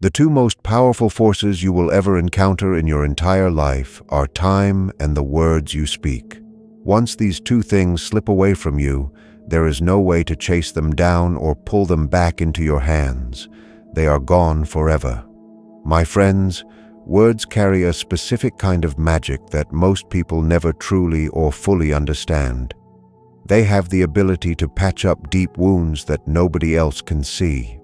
The two most powerful forces you will ever encounter in your entire life are time and the words you speak. Once these two things slip away from you, there is no way to chase them down or pull them back into your hands. They are gone forever. My friends, words carry a specific kind of magic that most people never truly or fully understand. They have the ability to patch up deep wounds that nobody else can see.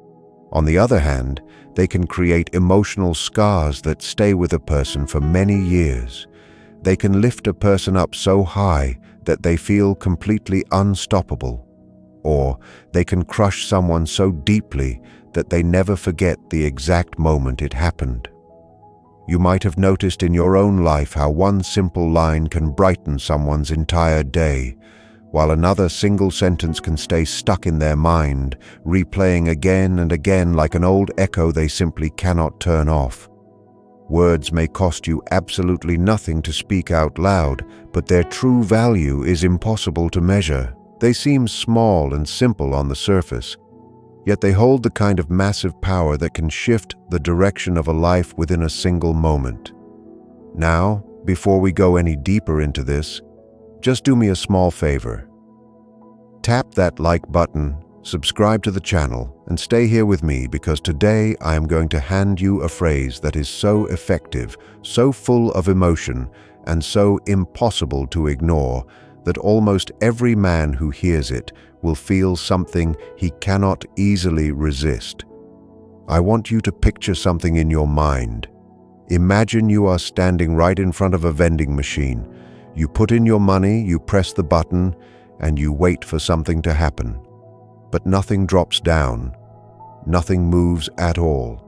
On the other hand, they can create emotional scars that stay with a person for many years. They can lift a person up so high that they feel completely unstoppable. Or they can crush someone so deeply that they never forget the exact moment it happened. You might have noticed in your own life how one simple line can brighten someone's entire day, while another single sentence can stay stuck in their mind, replaying again and again like an old echo they simply cannot turn off. Words may cost you absolutely nothing to speak out loud, but their true value is impossible to measure. They seem small and simple on the surface, yet they hold the kind of massive power that can shift the direction of a life within a single moment. Now, before we go any deeper into this, just do me a small favor. Tap that like button, subscribe to the channel, and stay here with me because today I am going to hand you a phrase that is so effective, so full of emotion, and so impossible to ignore that almost every man who hears it will feel something he cannot easily resist. I want you to picture something in your mind. Imagine you are standing right in front of a vending machine. You put in your money, you press the button, and you wait for something to happen. But nothing drops down. Nothing moves at all.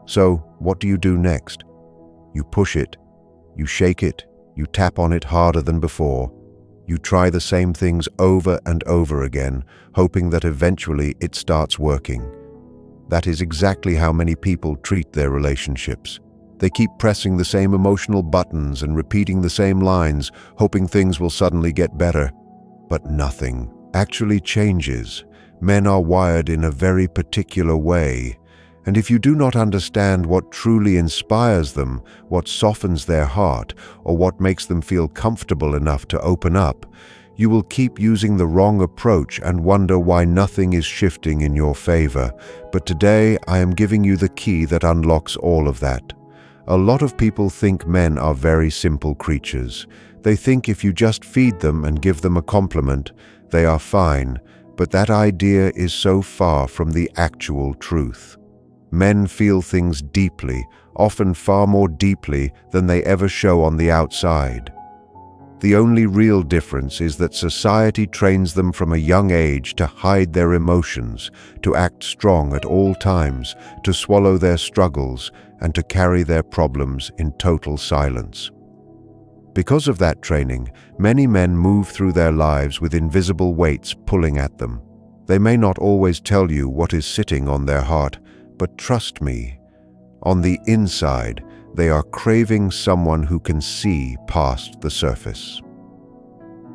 So, what do you do next? You push it, you shake it, you tap on it harder than before. You try the same things over and over again, hoping that eventually it starts working. That is exactly how many people treat their relationships. They keep pressing the same emotional buttons and repeating the same lines, hoping things will suddenly get better. But nothing actually changes. Men are wired in a very particular way, and if you do not understand what truly inspires them, what softens their heart, or what makes them feel comfortable enough to open up, you will keep using the wrong approach and wonder why nothing is shifting in your favor. But today I am giving you the key that unlocks all of that. A lot of people think men are very simple creatures. They think if you just feed them and give them a compliment, they are fine, but that idea is so far from the actual truth. Men feel things deeply, often far more deeply than they ever show on the outside. The only real difference is that society trains them from a young age to hide their emotions, to act strong at all times, to swallow their struggles, and to carry their problems in total silence. Because of that training, many men move through their lives with invisible weights pulling at them. They may not always tell you what is sitting on their heart, but trust me, on the inside, they are craving someone who can see past the surface.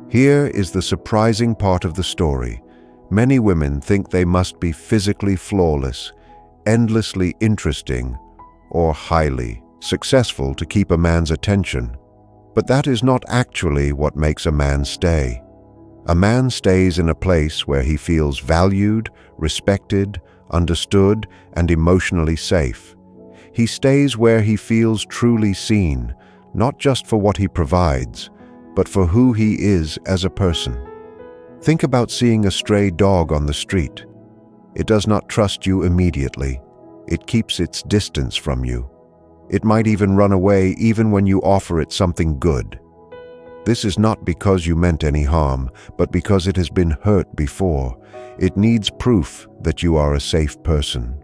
Here is the surprising part of the story. Many women think they must be physically flawless, endlessly interesting, or highly successful to keep a man's attention. But that is not actually what makes a man stay. A man stays in a place where he feels valued, respected, understood, and emotionally safe. He stays where he feels truly seen, not just for what he provides, but for who he is as a person. Think about seeing a stray dog on the street. It does not trust you immediately. It keeps its distance from you. It might even run away even when you offer it something good. This is not because you meant any harm, but because it has been hurt before. It needs proof that you are a safe person.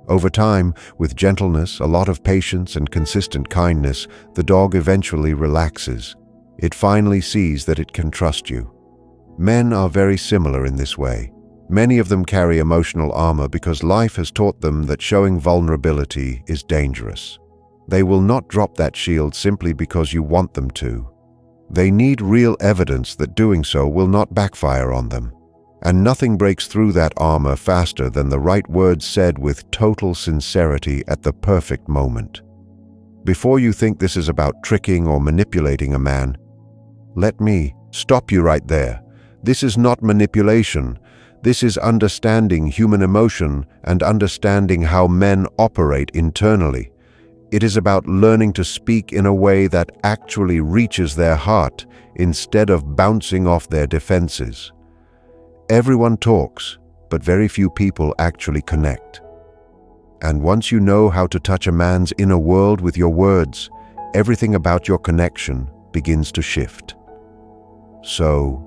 Over time, with gentleness, a lot of patience, and consistent kindness, the dog eventually relaxes. It finally sees that it can trust you. Men are very similar in this way. Many of them carry emotional armor because life has taught them that showing vulnerability is dangerous. They will not drop that shield simply because you want them to. They need real evidence that doing so will not backfire on them. And nothing breaks through that armor faster than the right words said with total sincerity at the perfect moment. Before you think this is about tricking or manipulating a man, let me stop you right there. This is not manipulation. This is understanding human emotion and understanding how men operate internally. It is about learning to speak in a way that actually reaches their heart instead of bouncing off their defenses. Everyone talks, but very few people actually connect. And once you know how to touch a man's inner world with your words, everything about your connection begins to shift. So,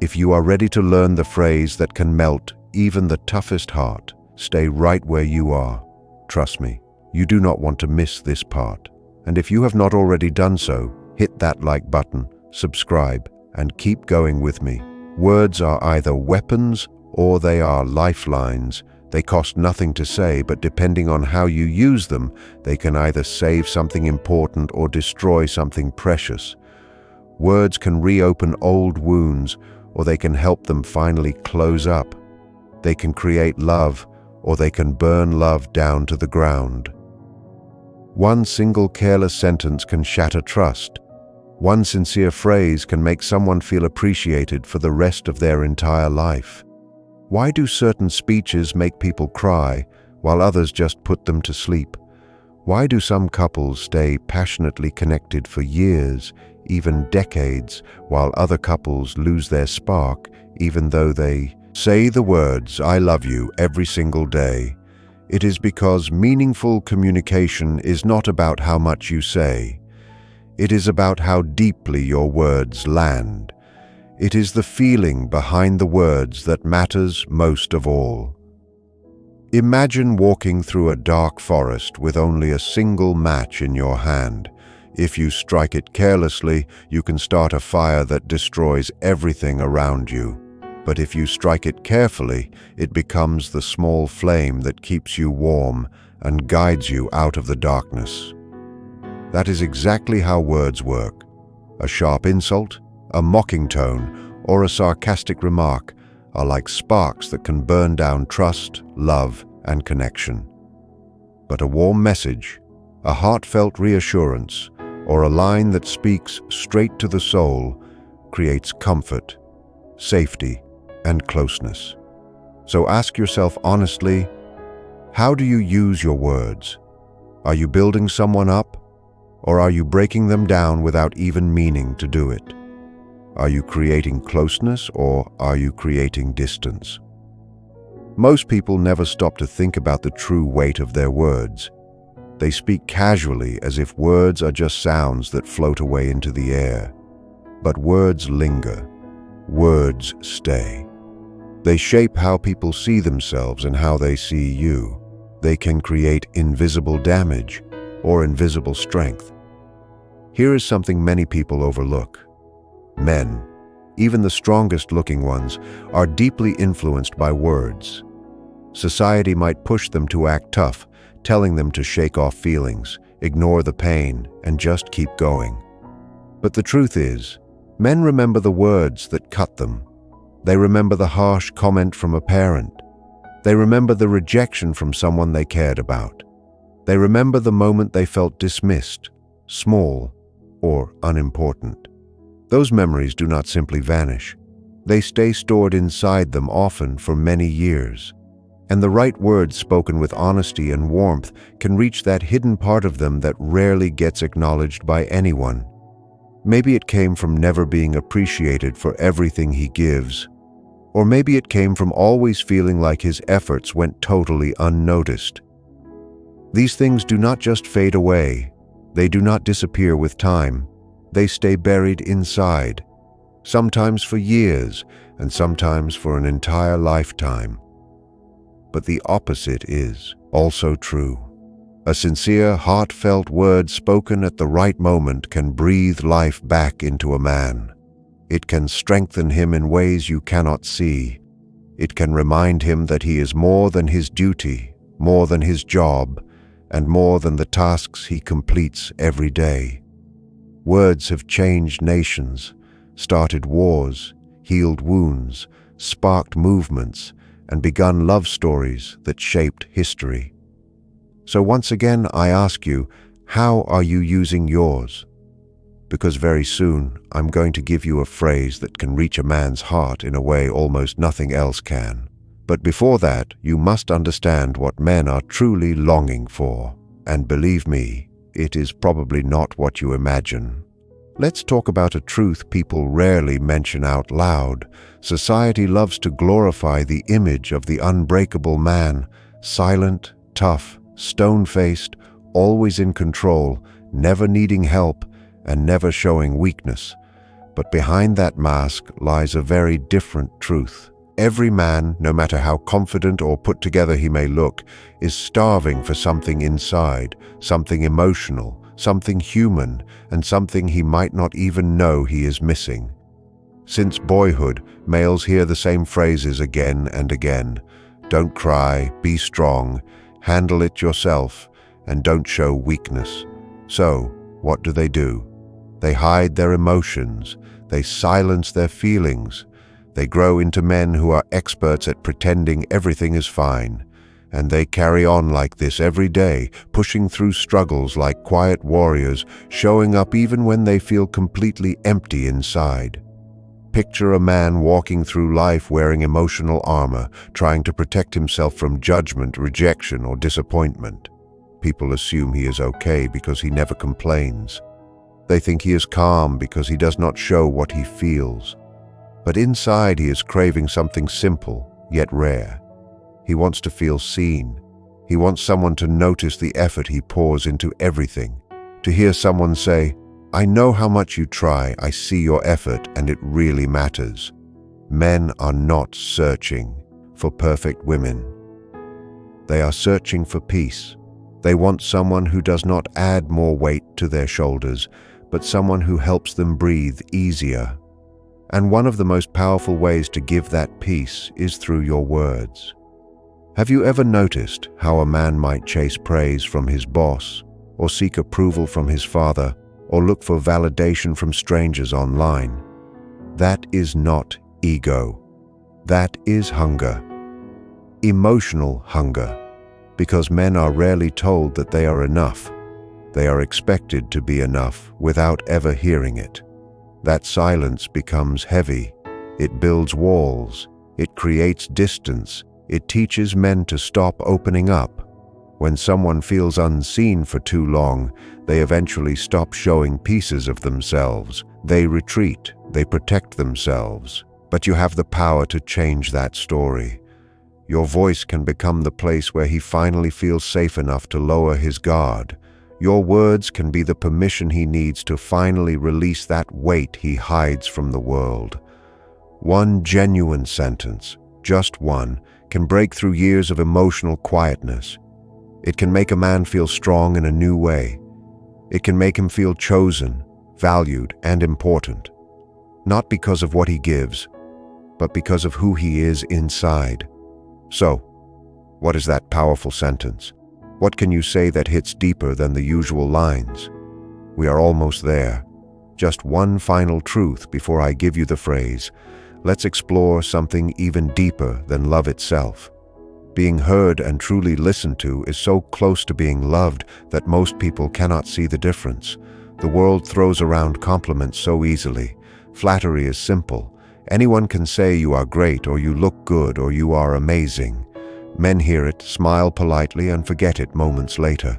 if you are ready to learn the phrase that can melt even the toughest heart, stay right where you are. Trust me, you do not want to miss this part. And if you have not already done so, hit that like button, subscribe, and keep going with me. Words are either weapons or they are lifelines. They cost nothing to say, but depending on how you use them, they can either save something important or destroy something precious. Words can reopen old wounds, or they can help them finally close up. They can create love, or they can burn love down to the ground. One single careless sentence can shatter trust. One sincere phrase can make someone feel appreciated for the rest of their entire life. Why do certain speeches make people cry, while others just put them to sleep? Why do some couples stay passionately connected for years, even decades, while other couples lose their spark, even though they say the words, "I love you," every single day? It is because meaningful communication is not about how much you say. It is about how deeply your words land. It is the feeling behind the words that matters most of all. Imagine walking through a dark forest with only a single match in your hand. If you strike it carelessly, you can start a fire that destroys everything around you. But if you strike it carefully, it becomes the small flame that keeps you warm and guides you out of the darkness. That is exactly how words work. A sharp insult, a mocking tone, or a sarcastic remark are like sparks that can burn down trust, love, and connection. But a warm message, a heartfelt reassurance, or a line that speaks straight to the soul creates comfort, safety, and closeness. So ask yourself honestly, how do you use your words? Are you building someone up? Or are you breaking them down without even meaning to do it? Are you creating closeness or are you creating distance? Most people never stop to think about the true weight of their words. They speak casually as if words are just sounds that float away into the air. But words linger. Words stay. They shape how people see themselves and how they see you. They can create invisible damage or invisible strength. Here is something many people overlook. Men, even the strongest-looking ones, are deeply influenced by words. Society might push them to act tough, telling them to shake off feelings, ignore the pain, and just keep going. But the truth is, men remember the words that cut them. They remember the harsh comment from a parent. They remember the rejection from someone they cared about. They remember the moment they felt dismissed, small, or unimportant. Those memories do not simply vanish. They stay stored inside them, often for many years. And the right words spoken with honesty and warmth can reach that hidden part of them that rarely gets acknowledged by anyone. Maybe it came from never being appreciated for everything he gives. Or maybe it came from always feeling like his efforts went totally unnoticed. These things do not just fade away. They do not disappear with time. They stay buried inside, sometimes for years and sometimes for an entire lifetime. But the opposite is also true. A sincere, heartfelt word spoken at the right moment can breathe life back into a man. It can strengthen him in ways you cannot see. It can remind him that he is more than his duty, more than his job, and more than the tasks he completes every day. Words have changed nations, started wars, healed wounds, sparked movements, and begun love stories that shaped history. So once again, I ask you, how are you using yours? Because very soon, I'm going to give you a phrase that can reach a man's heart in a way almost nothing else can. But before that, you must understand what men are truly longing for. And believe me, it is probably not what you imagine. Let's talk about a truth people rarely mention out loud. Society loves to glorify the image of the unbreakable man, silent, tough, stone-faced, always in control, never needing help, and never showing weakness. But behind that mask lies a very different truth. Every man, no matter how confident or put together he may look, is starving for something inside, something emotional, something human, and something he might not even know he is missing. Since boyhood, males hear the same phrases again and again. Don't cry, be strong, handle it yourself, and don't show weakness. So, what do? They hide their emotions, they silence their feelings. They grow into men who are experts at pretending everything is fine. And they carry on like this every day, pushing through struggles like quiet warriors, showing up even when they feel completely empty inside. Picture a man walking through life wearing emotional armor, trying to protect himself from judgment, rejection, or disappointment. People assume he is okay because he never complains. They think he is calm because he does not show what he feels. But inside he is craving something simple, yet rare. He wants to feel seen. He wants someone to notice the effort he pours into everything. To hear someone say, "I know how much you try, I see your effort, and it really matters." Men are not searching for perfect women. They are searching for peace. They want someone who does not add more weight to their shoulders, but someone who helps them breathe easier. And one of the most powerful ways to give that peace is through your words. Have you ever noticed how a man might chase praise from his boss, or seek approval from his father, or look for validation from strangers online? That is not ego. That is hunger. Emotional hunger. Because men are rarely told that they are enough. They are expected to be enough without ever hearing it. That silence becomes heavy. It builds walls. It creates distance. It teaches men to stop opening up. When someone feels unseen for too long, they eventually stop showing pieces of themselves. They retreat. They protect themselves. But you have the power to change that story. Your voice can become the place where he finally feels safe enough to lower his guard. Your words can be the permission he needs to finally release that weight he hides from the world. One genuine sentence, just one, can break through years of emotional quietness. It can make a man feel strong in a new way. It can make him feel chosen, valued, and important. Not because of what he gives, but because of who he is inside. So, what is that powerful sentence? What can you say that hits deeper than the usual lines? We are almost there. Just one final truth before I give you the phrase. Let's explore something even deeper than love itself. Being heard and truly listened to is so close to being loved that most people cannot see the difference. The world throws around compliments so easily. Flattery is simple. Anyone can say you are great, or you look good, or you are amazing. Men hear it, smile politely, and forget it moments later,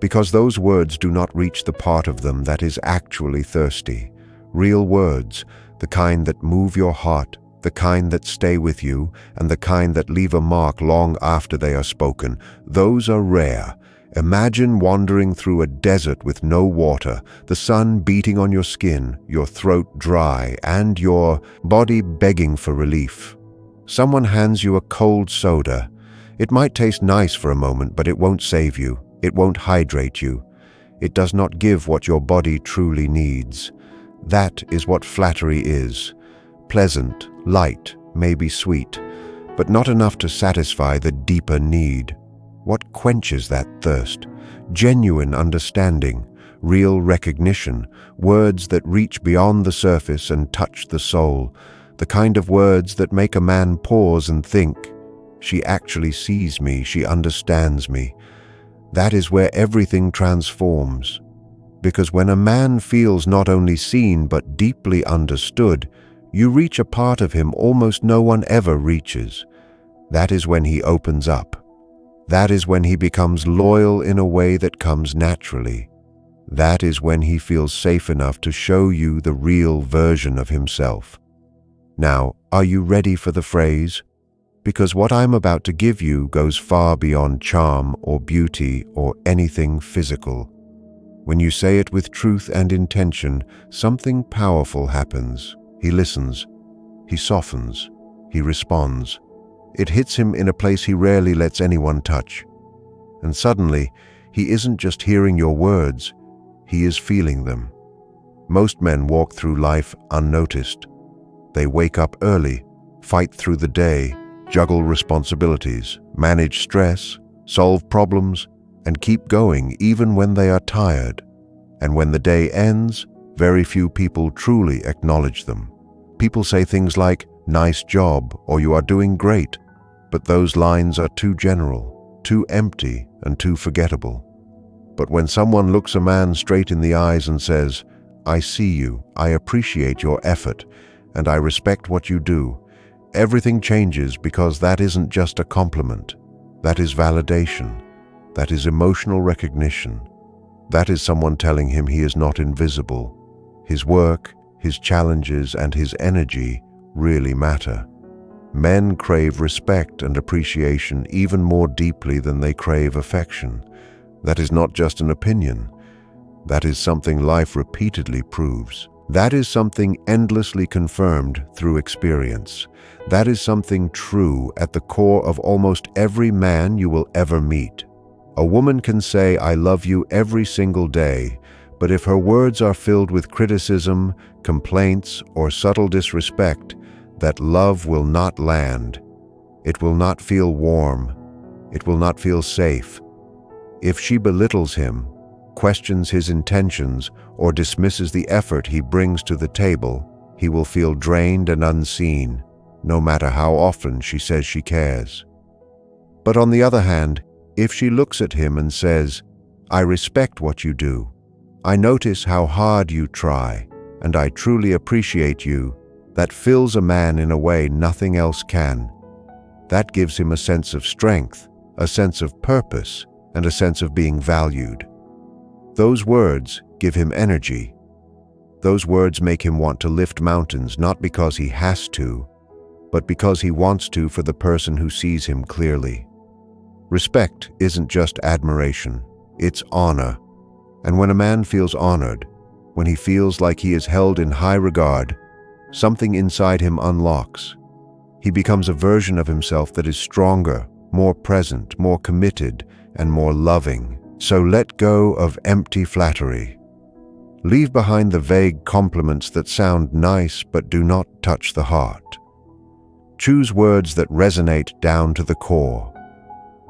because those words do not reach the part of them that is actually thirsty. Real words, the kind that move your heart, the kind that stay with you, and the kind that leave a mark long after they are spoken, those are rare. Imagine wandering through a desert with no water, the sun beating on your skin, your throat dry, and your body begging for relief. Someone hands you a cold soda. It might taste nice for a moment, but it won't save you. It won't hydrate you. It does not give what your body truly needs. That is what flattery is. Pleasant, light, maybe sweet, but not enough to satisfy the deeper need. What quenches that thirst? Genuine understanding, real recognition, words that reach beyond the surface and touch the soul. the kind of words that make a man pause and think, "She actually sees me, she understands me." That is where everything transforms. Because when a man feels not only seen but deeply understood, you reach a part of him almost no one ever reaches. That is when he opens up. That is when he becomes loyal in a way that comes naturally. That is when he feels safe enough to show you the real version of himself. Now, are you ready for the phrase? Because what I'm about to give you goes far beyond charm or beauty or anything physical. When you say it with truth and intention, something powerful happens. He listens. He softens. He responds. It hits him in a place he rarely lets anyone touch. And suddenly, he isn't just hearing your words, he is feeling them. Most men walk through life unnoticed. They wake up early, fight through the day, juggle responsibilities, manage stress, solve problems, and keep going even when they are tired. And when the day ends, very few people truly acknowledge them. People say things like, "Nice job," or "You are doing great," but those lines are too general, too empty, and too forgettable. But when someone looks a man straight in the eyes and says, "I see you, I appreciate your effort, and I respect what you do," everything changes, because that isn't just a compliment. That is validation. That is emotional recognition. That is someone telling him he is not invisible. His work, his challenges, and his energy really matter. Men crave respect and appreciation even more deeply than they crave affection. That is not just an opinion. That is something life repeatedly proves. That is something endlessly confirmed through experience. That is something true at the core of almost every man you will ever meet. A woman can say, "I love you" every single day, but if her words are filled with criticism, complaints, or subtle disrespect, that love will not land. It will not feel warm. It will not feel safe. If she belittles him, questions his intentions, or dismisses the effort he brings to the table, he will feel drained and unseen, no matter how often she says she cares. But on the other hand, if she looks at him and says, "I respect what you do. I notice how hard you try, and I truly appreciate you," that fills a man in a way nothing else can. That gives him a sense of strength, a sense of purpose, and a sense of being valued. Those words give him energy. Those words make him want to lift mountains, not because he has to, but because he wants to for the person who sees him clearly. Respect isn't just admiration, it's honor. And when a man feels honored, when he feels like he is held in high regard, something inside him unlocks. He becomes a version of himself that is stronger, more present, more committed, and more loving. So let go of empty flattery. Leave behind the vague compliments that sound nice but do not touch the heart. Choose words that resonate down to the core.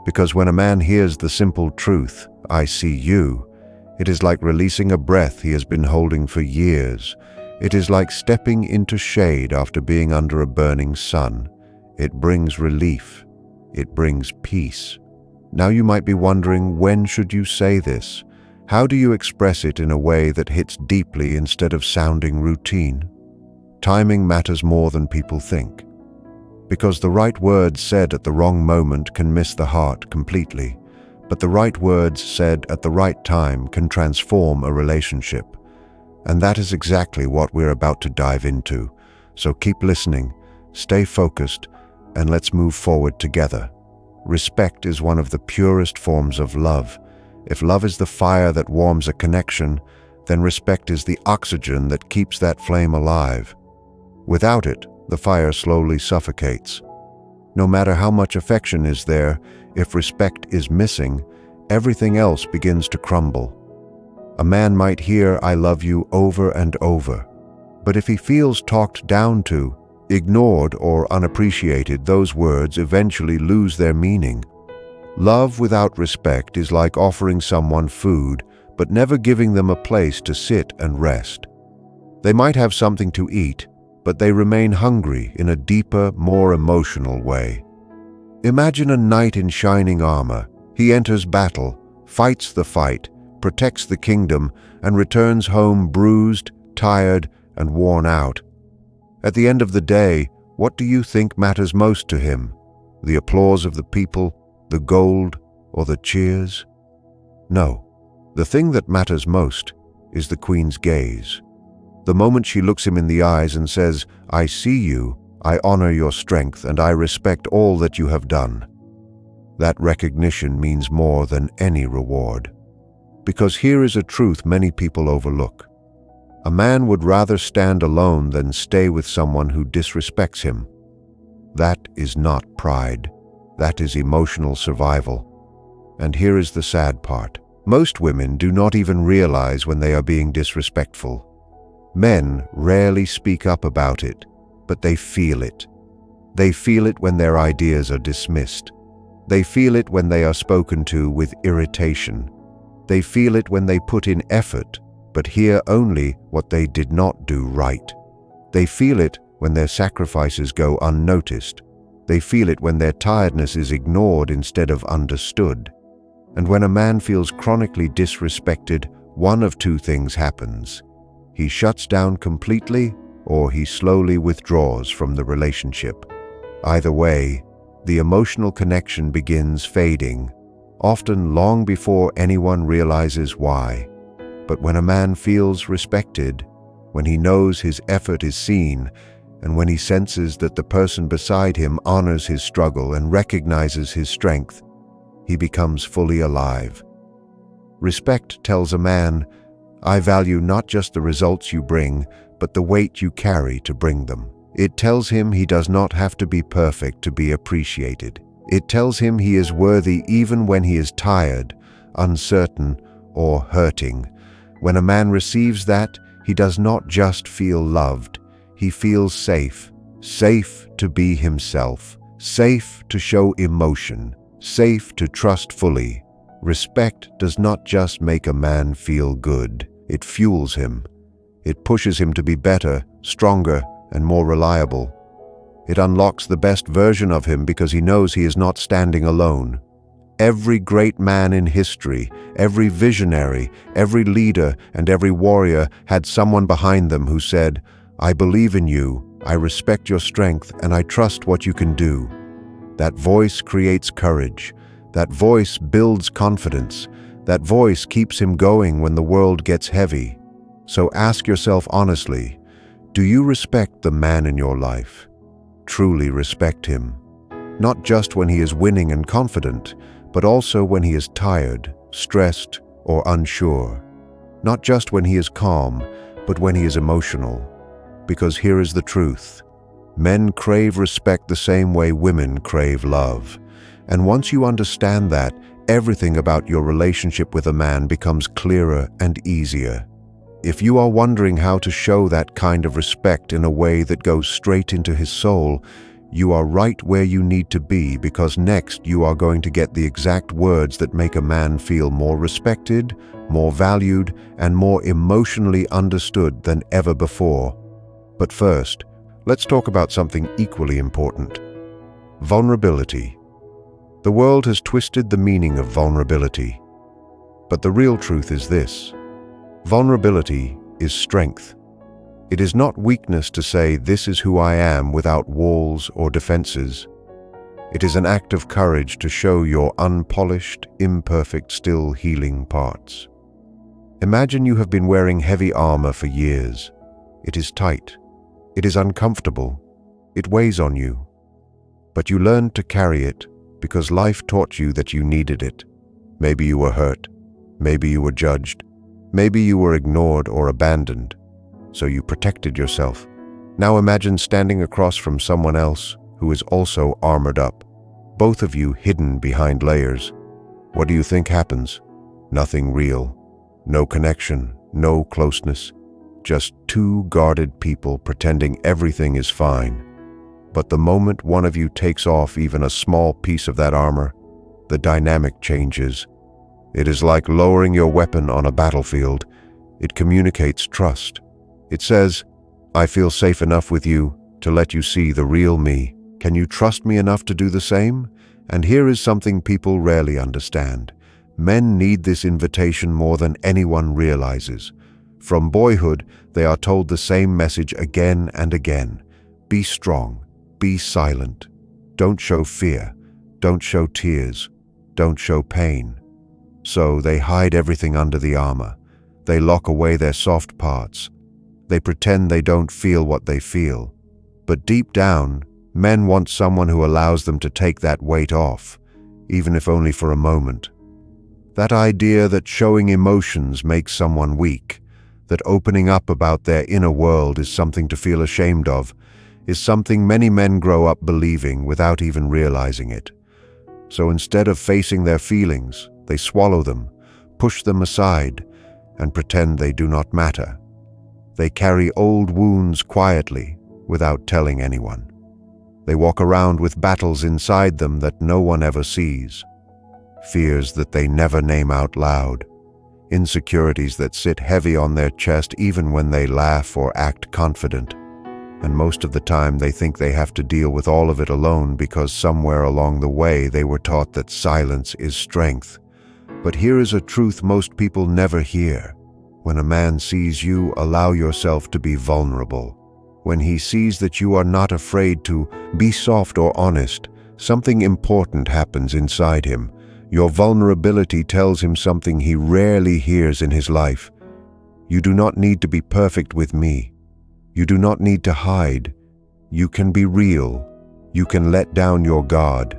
Because when a man hears the simple truth, "I see you," it is like releasing a breath he has been holding for years. It is like stepping into shade after being under a burning sun. It brings relief. It brings peace. Now you might be wondering, when should you say this? How do you express it in a way that hits deeply instead of sounding routine? Timing matters more than people think. Because the right words said at the wrong moment can miss the heart completely, but the right words said at the right time can transform a relationship. And that is exactly what we're about to dive into. So keep listening, stay focused, and let's move forward together. Respect is one of the purest forms of love. If love is the fire that warms a connection, then respect is the oxygen that keeps that flame alive. Without it, the fire slowly suffocates. No matter how much affection is there, if respect is missing, everything else begins to crumble. A man might hear "I love you" over and over, but if he feels talked down to, ignored, or unappreciated, those words eventually lose their meaning. Love without respect is like offering someone food, but never giving them a place to sit and rest. They might have something to eat, but they remain hungry in a deeper, more emotional way. Imagine a knight in shining armor. He enters battle, fights the fight, protects the kingdom, and returns home bruised, tired, and worn out. At the end of the day, what do you think matters most to him? The applause of the people, the gold, or the cheers? No, the thing that matters most is the queen's gaze. The moment she looks him in the eyes and says, "I see you, I honor your strength, and I respect all that you have done." That recognition means more than any reward. Because here is a truth many people overlook. A man would rather stand alone than stay with someone who disrespects him. That is not pride. That is emotional survival. And here is the sad part. Most women do not even realize when they are being disrespectful. Men rarely speak up about it, but they feel it. They feel it when their ideas are dismissed. They feel it when they are spoken to with irritation. They feel it when they put in effort, but hear only what they did not do right. They feel it when their sacrifices go unnoticed. They feel it when their tiredness is ignored instead of understood. And when a man feels chronically disrespected, one of two things happens. He shuts down completely, or he slowly withdraws from the relationship. Either way, the emotional connection begins fading, often long before anyone realizes why. But when a man feels respected, when he knows his effort is seen, and when he senses that the person beside him honors his struggle and recognizes his strength, he becomes fully alive. Respect tells a man, "I value not just the results you bring, but the weight you carry to bring them." It tells him he does not have to be perfect to be appreciated. It tells him he is worthy even when he is tired, uncertain, or hurting. When a man receives that, he does not just feel loved. He feels safe. Safe to be himself. Safe to show emotion. Safe to trust fully. Respect does not just make a man feel good. It fuels him. It pushes him to be better, stronger, and more reliable. It unlocks the best version of him because he knows he is not standing alone. Every great man in history, every visionary, every leader, and every warrior had someone behind them who said, "I believe in you, I respect your strength, and I trust what you can do." That voice creates courage. That voice builds confidence. That voice keeps him going when the world gets heavy. So ask yourself honestly, do you respect the man in your life? Truly respect him. Not just when he is winning and confident, but also when he is tired, stressed, or unsure. Not just when he is calm, but when he is emotional. Because here is the truth. Men crave respect the same way women crave love. And once you understand that, everything about your relationship with a man becomes clearer and easier. If you are wondering how to show that kind of respect in a way that goes straight into his soul, you are right where you need to be, because next you are going to get the exact words that make a man feel more respected, more valued, and more emotionally understood than ever before. But first, let's talk about something equally important: vulnerability. The world has twisted the meaning of vulnerability. But the real truth is this: vulnerability is strength. It is not weakness to say, "This is who I am," without walls or defenses. It is an act of courage to show your unpolished, imperfect, still healing parts. Imagine you have been wearing heavy armor for years. It is tight. It is uncomfortable. It weighs on you. But you learned to carry it because life taught you that you needed it. Maybe you were hurt. Maybe you were judged. Maybe you were ignored or abandoned. So you protected yourself. Now imagine standing across from someone else who is also armored up. Both of you hidden behind layers. What do you think happens? Nothing real. No connection, no closeness. Just two guarded people pretending everything is fine. But the moment one of you takes off even a small piece of that armor, the dynamic changes. It is like lowering your weapon on a battlefield. It communicates trust. It says, I feel safe enough with you to let you see the real me. Can you trust me enough to do the same? And here is something people rarely understand. Men need this invitation more than anyone realizes. From boyhood, they are told the same message again and again. Be strong. Be silent. Don't show fear. Don't show tears. Don't show pain. So they hide everything under the armor. They lock away their soft parts. They pretend they don't feel what they feel. But deep down, men want someone who allows them to take that weight off, even if only for a moment. That idea that showing emotions makes someone weak, that opening up about their inner world is something to feel ashamed of, is something many men grow up believing without even realizing it. So instead of facing their feelings, they swallow them, push them aside, and pretend they do not matter. They carry old wounds quietly, without telling anyone. They walk around with battles inside them that no one ever sees. Fears that they never name out loud. Insecurities that sit heavy on their chest even when they laugh or act confident. And most of the time they think they have to deal with all of it alone because somewhere along the way they were taught that silence is strength. But here is a truth most people never hear. When a man sees you, allow yourself to be vulnerable. When he sees that you are not afraid to be soft or honest, something important happens inside him. Your vulnerability tells him something he rarely hears in his life. You do not need to be perfect with me. You do not need to hide. You can be real. You can let down your guard.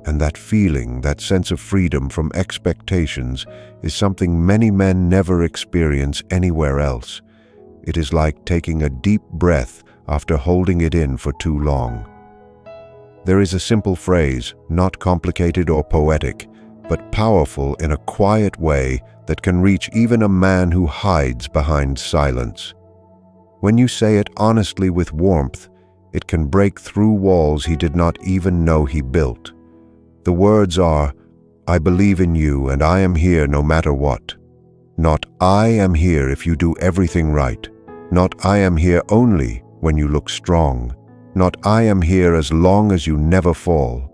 And that feeling, that sense of freedom from expectations, is something many men never experience anywhere else. It is like taking a deep breath after holding it in for too long. There is a simple phrase, not complicated or poetic, but powerful in a quiet way that can reach even a man who hides behind silence. When you say it honestly with warmth, it can break through walls he did not even know he built. The words are, I believe in you and I am here no matter what. Not I am here if you do everything right. Not I am here only when you look strong. Not I am here as long as you never fall.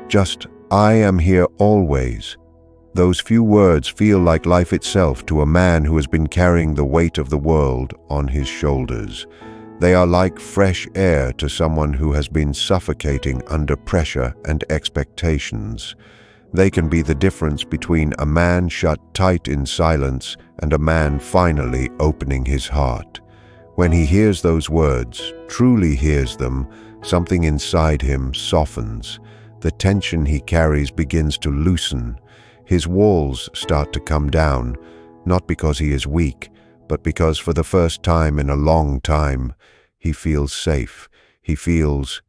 Just I am here always. Those few words feel like life itself to a man who has been carrying the weight of the world on his shoulders. They are like fresh air to someone who has been suffocating under pressure and expectations. They can be the difference between a man shut tight in silence and a man finally opening his heart. When he hears those words, truly hears them, something inside him softens. The tension he carries begins to loosen. His walls start to come down, not because he is weak, but because for the first time in a long time, he feels safe. He feels